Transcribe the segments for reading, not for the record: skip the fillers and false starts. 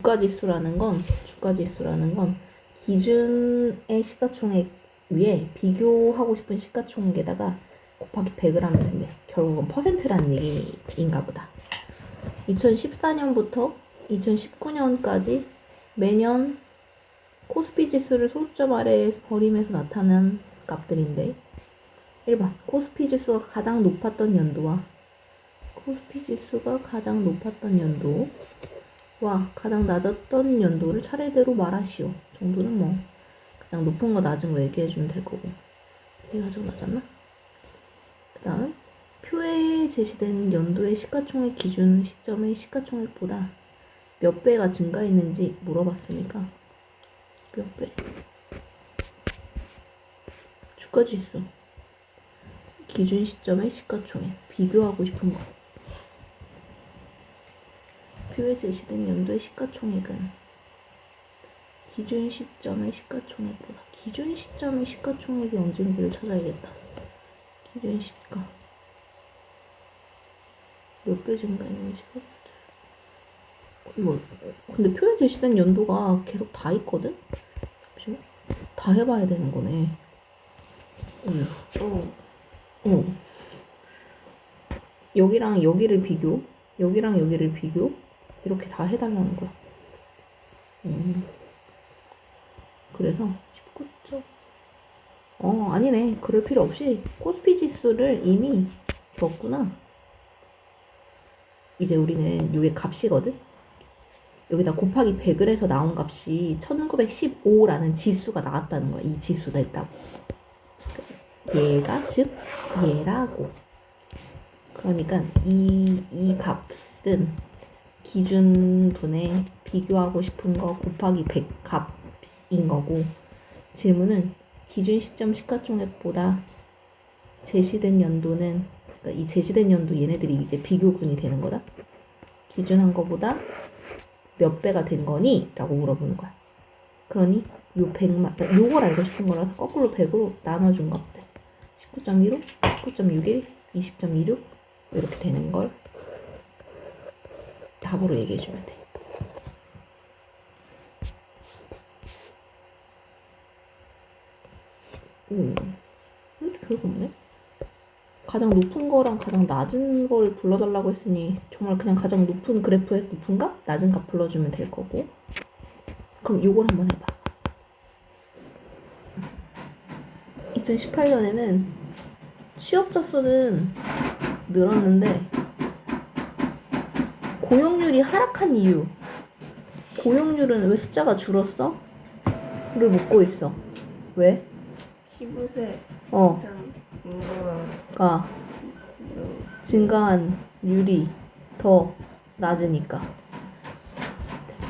주가지수라는 건 기준의 시가총액 위에 비교하고 싶은 시가총액에다가 곱하기 100을 하면 된대. 결국은 퍼센트라는 얘기인가 보다. 2014년부터 2019년까지 매년 코스피 지수를 소수점 아래에 버림해서 나타난 값들인데 1번 코스피 지수가 가장 높았던 연도와 코스피 지수가 가장 높았던 연도와 가장 낮았던 연도를 차례대로 말하시오. 정도는 뭐 가장 높은 거 낮은 거 얘기해주면 될 거고. 이게 가장 낮았나? 그 다음 표에 제시된 연도의 시가총액 기준 시점의 시가총액보다 몇 배가 증가했는지 물어봤으니까 몇 배? 주가지수 기준 시점의 시가총액 비교하고 싶은 거. 표에 제시된 연도의 시가총액은 기준 시점의 시가총액보다 기준 시점의 시가총액이 언제인지를 찾아야겠다. 기준 시가 몇 배 증가했는지. 근데 표에 제시된 연도가 계속 다 있거든? 잠시만. 다 해봐야 되는 거네. 여기랑 여기를 비교, 여기랑 여기를 비교, 이렇게 다 해달라는 거야. 그래서 19점. 아니네. 그럴 필요 없이 코스피 지수를 이미 줬구나. 이제 우리는 요게 값이거든? 여기다 곱하기 100을 해서 나온 값이 1915라는 지수가 나왔다는 거야. 이 지수가 있다고. 얘가 즉 얘라고. 그러니까 이 값은 기준분에 비교하고 싶은 거 곱하기 100 값인 거고, 질문은 기준 시점 시가총액보다 제시된 연도는, 그러니까 이 제시된 연도 얘네들이 이제 비교군이 되는 거다. 기준한 거보다 몇 배가 된 거니? 라고 물어보는 거야. 그러니 요 100만, 요걸 알고 싶은 거라서 거꾸로 100으로 나눠준 것들. 19.15, 19.61, 20.26 이렇게 되는 걸 답으로 얘기해주면 돼. 별거 없네. 가장 높은 거랑 가장 낮은 걸 불러달라고 했으니 정말 그냥 가장 높은 그래프의 높은 값, 낮은 값 불러주면 될 거고. 그럼 요걸 한번 해봐. 2018년에는 취업자 수는 늘었는데 고용률이 하락한 이유. 고용률은 왜 숫자가 줄었어? 를 묻고 있어. 왜? 15세 가 증가한 율이 더 낮으니까. 됐어.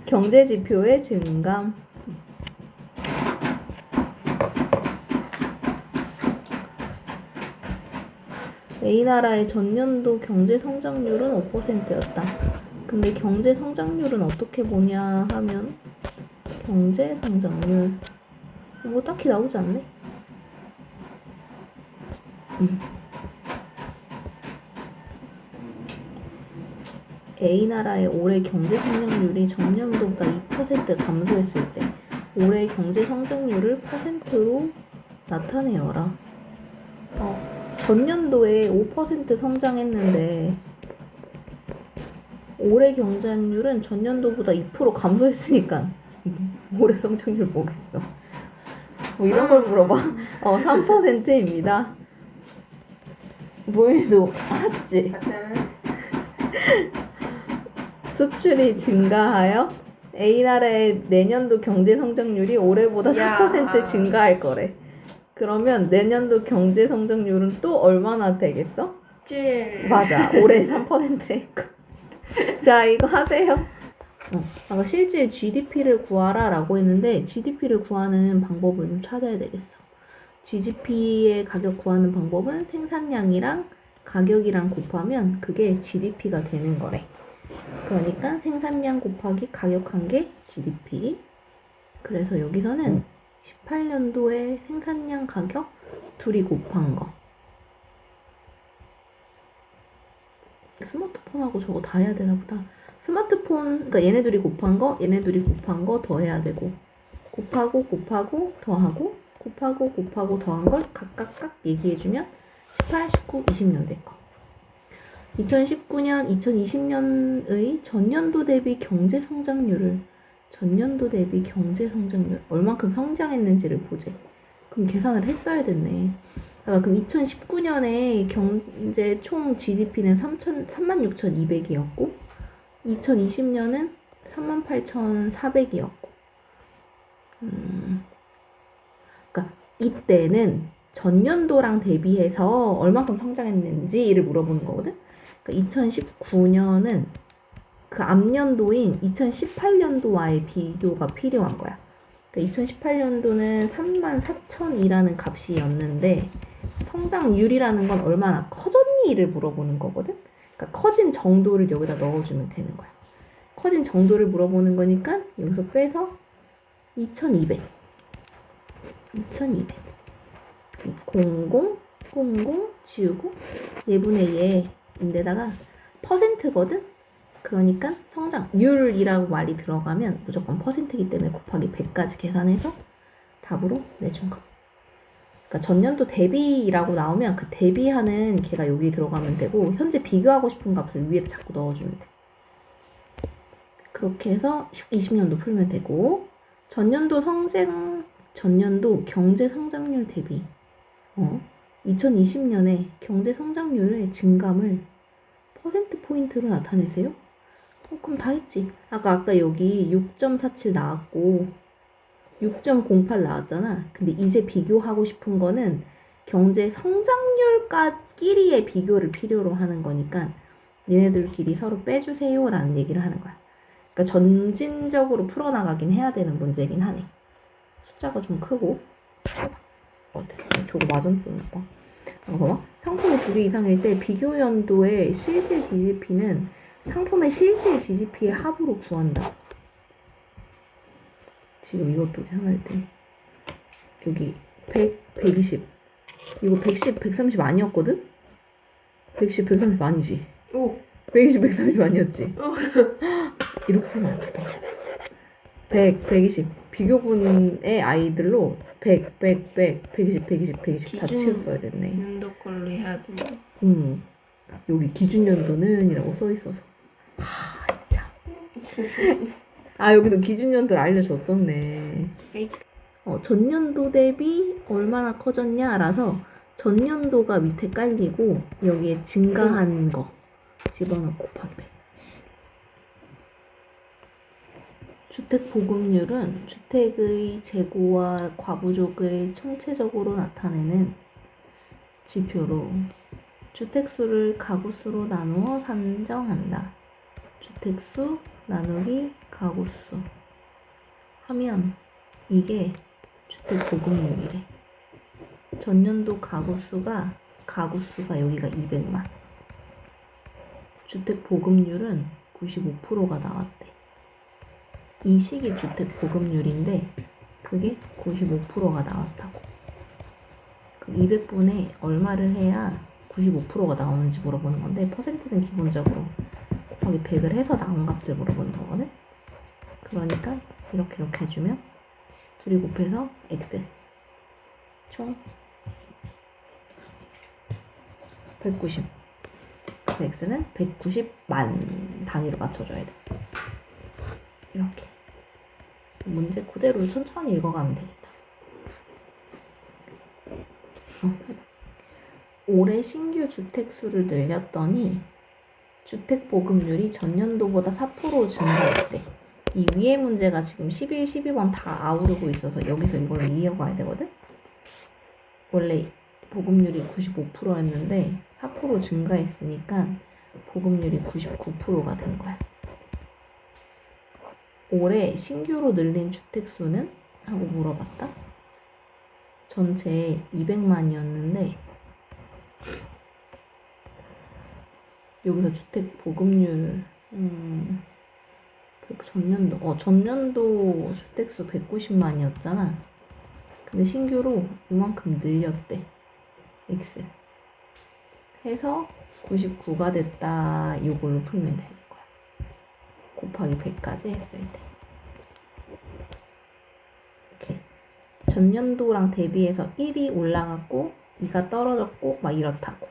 경제지표의 증감. A나라의 전년도 경제성장률은 5%였다. 근데 경제성장률은 어떻게 보냐 하면 경제성장률 뭐 딱히 나오지 않네? A나라의 올해 경제성장률이 전년도보다 2% 감소했을 때 올해 경제성장률을 퍼센트로 나타내어라. 전년도에 5% 성장했는데 올해 경쟁률은 전년도보다 2% 감소했으니까 올해 성장률 뭐겠어? 뭐 이런 걸 물어봐. 3%입니다. 모임도 알았지? 수출이 증가하여 A나라의 내년도 경제 성장률이 올해보다 4% 증가할 거래. 그러면 내년도 경제 성장률은 또 얼마나 되겠어? 7. 맞아. 올해 3%니까. 자, 이거 하세요. 아까 실질 GDP를 구하라 라고 했는데 GDP를 구하는 방법을 좀 찾아야 되겠어. GDP의 가격 구하는 방법은 생산량이랑 가격이랑 곱하면 그게 GDP가 되는 거래. 그러니까 생산량 곱하기 가격한 게 GDP. 그래서 여기서는 18년도에 생산량 가격 둘이 곱한 거. 스마트폰하고 저거 다 해야 되나 보다. 스마트폰, 그러니까 얘네들이 곱한 거, 얘네들이 곱한 거 더해야 되고, 곱하고 더하고, 곱하고 더한 걸 각각 얘기해주면 18, 19, 20년대 거. 2019년, 2020년의 전년도 대비 경제 성장률 얼만큼 성장했는지를 보재. 그럼 계산을 했어야 됐네. 아, 그럼 2019년에 경제 총 GDP는 36,200이었고 2020년은 38,400이었고 그러니까 이때는 전년도랑 대비해서 얼만큼 성장했는지를 물어보는 거거든. 그러니까 2019년은 그 앞년도인 2018년도와의 비교가 필요한 거야. 그러니까 2018년도는 34,000이라는 값이었는데 성장률이라는 건 얼마나 커졌니를 물어보는 거거든. 그러니까 커진 정도를 여기다 넣어주면 되는 거야. 커진 정도를 물어보는 거니까 여기서 빼서 2200 00 지우고 얘분의 얘인데다가 퍼센트거든. 그러니까 성장률이라고 말이 들어가면 무조건 퍼센트이기 때문에 곱하기 100까지 계산해서 답으로 내준 거. 그러니까 전년도 대비라고 나오면 그 대비하는 걔가 여기 들어가면 되고 현재 비교하고 싶은 값을 위에 자꾸 넣어주면 돼. 그렇게 해서 20년도 풀면 되고 전년도 경제 성장률 대비 2020년에 경제 성장률의 증감을 퍼센트 포인트로 나타내세요. 그럼 다 했지. 아까 여기 6.47 나왔고 6.08 나왔잖아. 근데 이제 비교하고 싶은 거는 경제 성장률끼리의 비교를 필요로 하는 거니까 얘네들끼리 서로 빼주세요 라는 얘기를 하는 거야. 그러니까 점진적으로 풀어나가긴 해야 되는 문제긴 하네. 숫자가 좀 크고 저거 맞은 쓰나 봐. 봐봐. 상품이 2개 이상일 때 비교 연도의 실질 GDP는 상품의 실질 GDP의 합으로 구한다. 지금 이것도 계산할 때 여기 100, 120 이거 110, 130 아니었거든? 110, 130 아니지? 오. 120, 130 아니었지? 이렇게 풀면 안 됐던 거 같았어. 100, 120 비교군의 아이들로 100, 120 다 치웠어야 됐네. 연도 걸로 해야 돼. 여기 기준 연도는 이라고 써 있어서 참. 여기도 기준 연도를 알려줬었네. 전년도 대비 얼마나 커졌냐 알아서 전년도가 밑에 깔리고 여기에 증가한 거 집어넣고 곱하기 100. 주택 보급률은 주택의 재고와 과부족을 총체적으로 나타내는 지표로 주택수를 가구수로 나누어 산정한다. 주택수 나누기 가구수 하면 이게 주택 보급률이래. 전년도 가구수가 여기가 200만. 주택 보급률은 95%가 나왔대. 이 시기 주택 보급률인데 그게 95%가 나왔다고. 그럼 200분의 얼마를 해야 95%가 나오는지 물어보는 건데 퍼센트는 기본적으로 곱하기 100을 해서 나온 값을 물어보는 거거든. 그러니까 이렇게 해주면 둘이 곱해서 x 총 190. 그래서 x는 190만 단위로 맞춰줘야 돼. 이렇게 문제 그대로 천천히 읽어가면 되겠다. 해봐. 올해 신규 주택수를 늘렸더니 주택 보급률이 전년도보다 4% 증가했대. 이 위에 문제가 지금 11, 12번 다 아우르고 있어서 여기서 이걸 이어가야 되거든? 원래 보급률이 95%였는데 4% 증가했으니까 보급률이 99%가 된 거야. 올해 신규로 늘린 주택수는? 하고 물어봤다. 전체 200만이었는데 여기서 주택 보급률 전년도 주택수 190만이었잖아. 근데 신규로 이만큼 늘렸대. X 해서 99가 됐다. 이걸로 풀면 되는 거야. 곱하기 100까지 했을 때. 이렇게 전년도랑 대비해서 1이 올라갔고 2가 떨어졌고 막 이렇다고.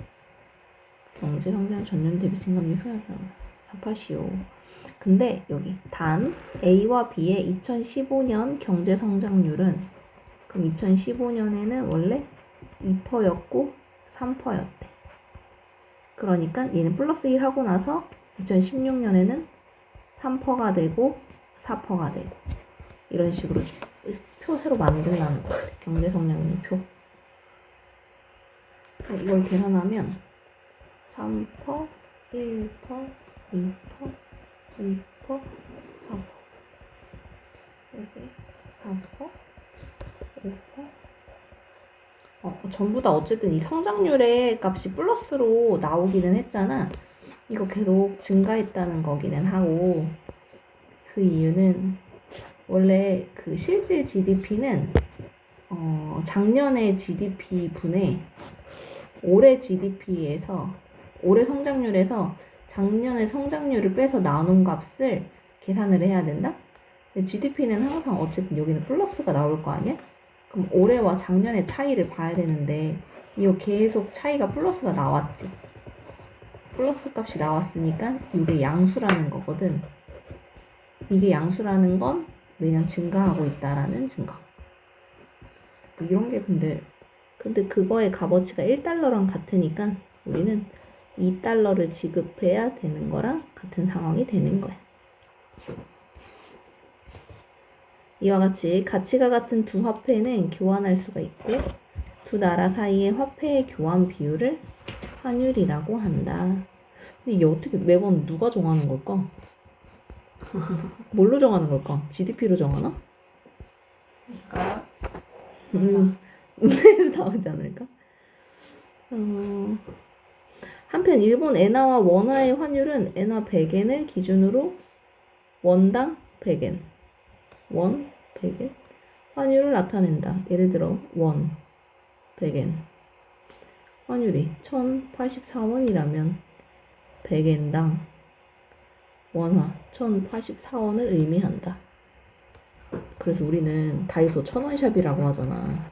경제 성장 전년 대비 증감률 표현하잖아. 답하시오. 근데 여기 단 A와 B의 2015년 경제 성장률은 그럼 2015년에는 원래 2%였고 3%였대. 그러니까 얘는 플러스 1 하고 나서 2016년에는 3%가 되고 4%가 되고 이런 식으로 표 새로 만들라는 것 같아. 경제 성장률 표. 이걸 계산하면 3%, 1%, 2%, 2%, 4%. 여기 4%, 5%. 전부 다 어쨌든 이 성장률의 값이 플러스로 나오기는 했잖아. 이거 계속 증가했다는 거기는 하고, 그 이유는 원래 그 실질 GDP는 작년의 GDP 분의 올해 GDP에서 올해 성장률에서 작년의 성장률을 빼서 나눈 값을 계산을 해야 된다? 근데 GDP는 항상 어쨌든 여기는 플러스가 나올 거 아니야? 그럼 올해와 작년의 차이를 봐야 되는데 이거 계속 차이가 플러스가 나왔지. 플러스 값이 나왔으니까 이게 양수라는 거거든. 이게 양수라는 건 매년 증가하고 있다라는 증거. 뭐 이런 게 근데 그거의 값어치가 1달러랑 같으니까 우리는 2달러를 지급해야 되는 거랑 같은 상황이 되는 거야. 이와 같이 가치가 같은 두 화폐는 교환할 수가 있고 두 나라 사이의 화폐의 교환 비율을 환율이라고 한다. 근데 이게 어떻게 매번 누가 정하는 걸까? 뭘로 정하는 걸까? GDP로 정하나? 문제에서 나오지 않을까? 한편 일본 엔화와 원화의 환율은 엔화 100엔을 기준으로 원당 100엔, 원 100엔 환율을 나타낸다. 예를 들어 원 100엔 환율이 1084원이라면 100엔당 원화 1084원을 의미한다. 그래서 우리는 다이소 1000원샵이라고 하잖아.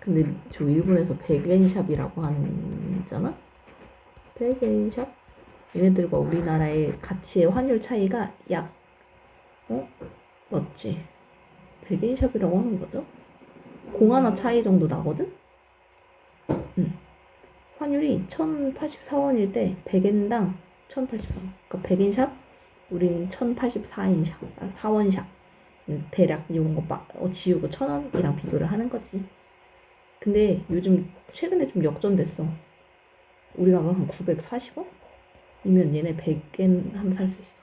근데 저 일본에서 100엔샵이라고 하는잖아. 100엔샵? 얘네들과 우리나라의 가치의 환율 차이가 약 맞지? 100엔샵이라고 하는 거죠? 공 하나 차이 정도 나거든? 환율이 1084원일 때 100엔당 1084원. 그러니까 100엔샵? 우린 1084엔샵, 4원샵. 대략 이런 거 지우고 1000원이랑 비교를 하는 거지. 근데 요즘 최근에 좀 역전됐어. 우리가 한 940원? 이면 얘네 100엔 하면 살 수 있어.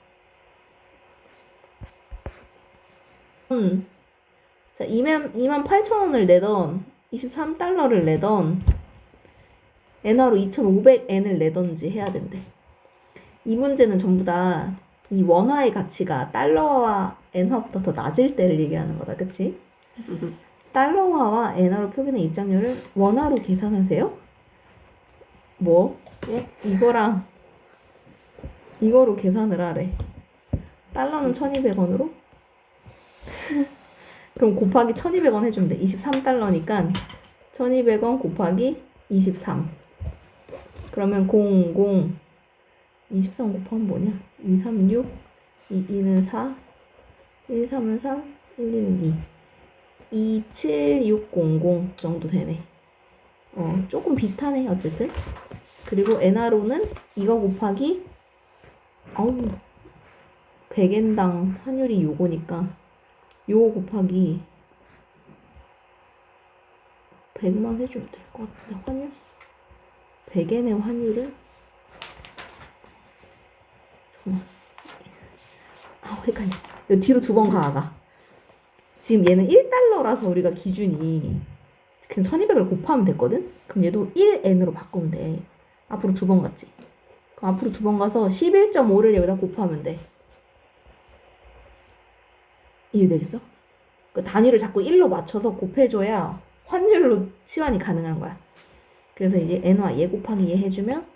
자, 28,000원을 내던 23달러를 내던 엔화로 2,500엔을 내던지 해야 된대. 이 문제는 전부 다 이 원화의 가치가 달러와 엔화보다 더 낮을 때를 얘기하는 거다. 그치? 달러화와 엔화로 표기된 입장료를 원화로 계산하세요? 뭐? 예? 이거랑 이거로 계산을 하래. 달러는 1200원으로? 그럼 곱하기 1200원 해주면 돼. 23달러니까 1200원 곱하기 23. 그러면 23 곱하면 뭐냐? 2, 3, 6, 2, 2는 4, 1, 3은 3, 1, 2는 2. 27600 정도 되네. 조금 비슷하네, 어쨌든. 그리고 엔화로는 이거 곱하기, 100엔당 환율이 요거니까, 요거 곱하기 100만 해주면 될 것 같은데, 환율? 100엔의 환율을, 헷갈려. 이거 뒤로 두 번 가가. 지금 얘는 1달러라서 우리가 기준이 그냥 1200을 곱하면 됐거든? 그럼 얘도 1n으로 바꾸면 돼. 앞으로 두 번 갔지. 그럼 앞으로 두 번 가서 11.5를 여기다 곱하면 돼. 이해되겠어? 그 단위를 자꾸 1로 맞춰서 곱해줘야 환율로 치환이 가능한 거야. 그래서 이제 n와 얘 곱하기 얘 해주면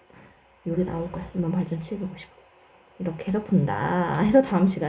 이게 나올 거야. 2만 8,750원. 이렇게 해서 푼다 해서 다음 시간에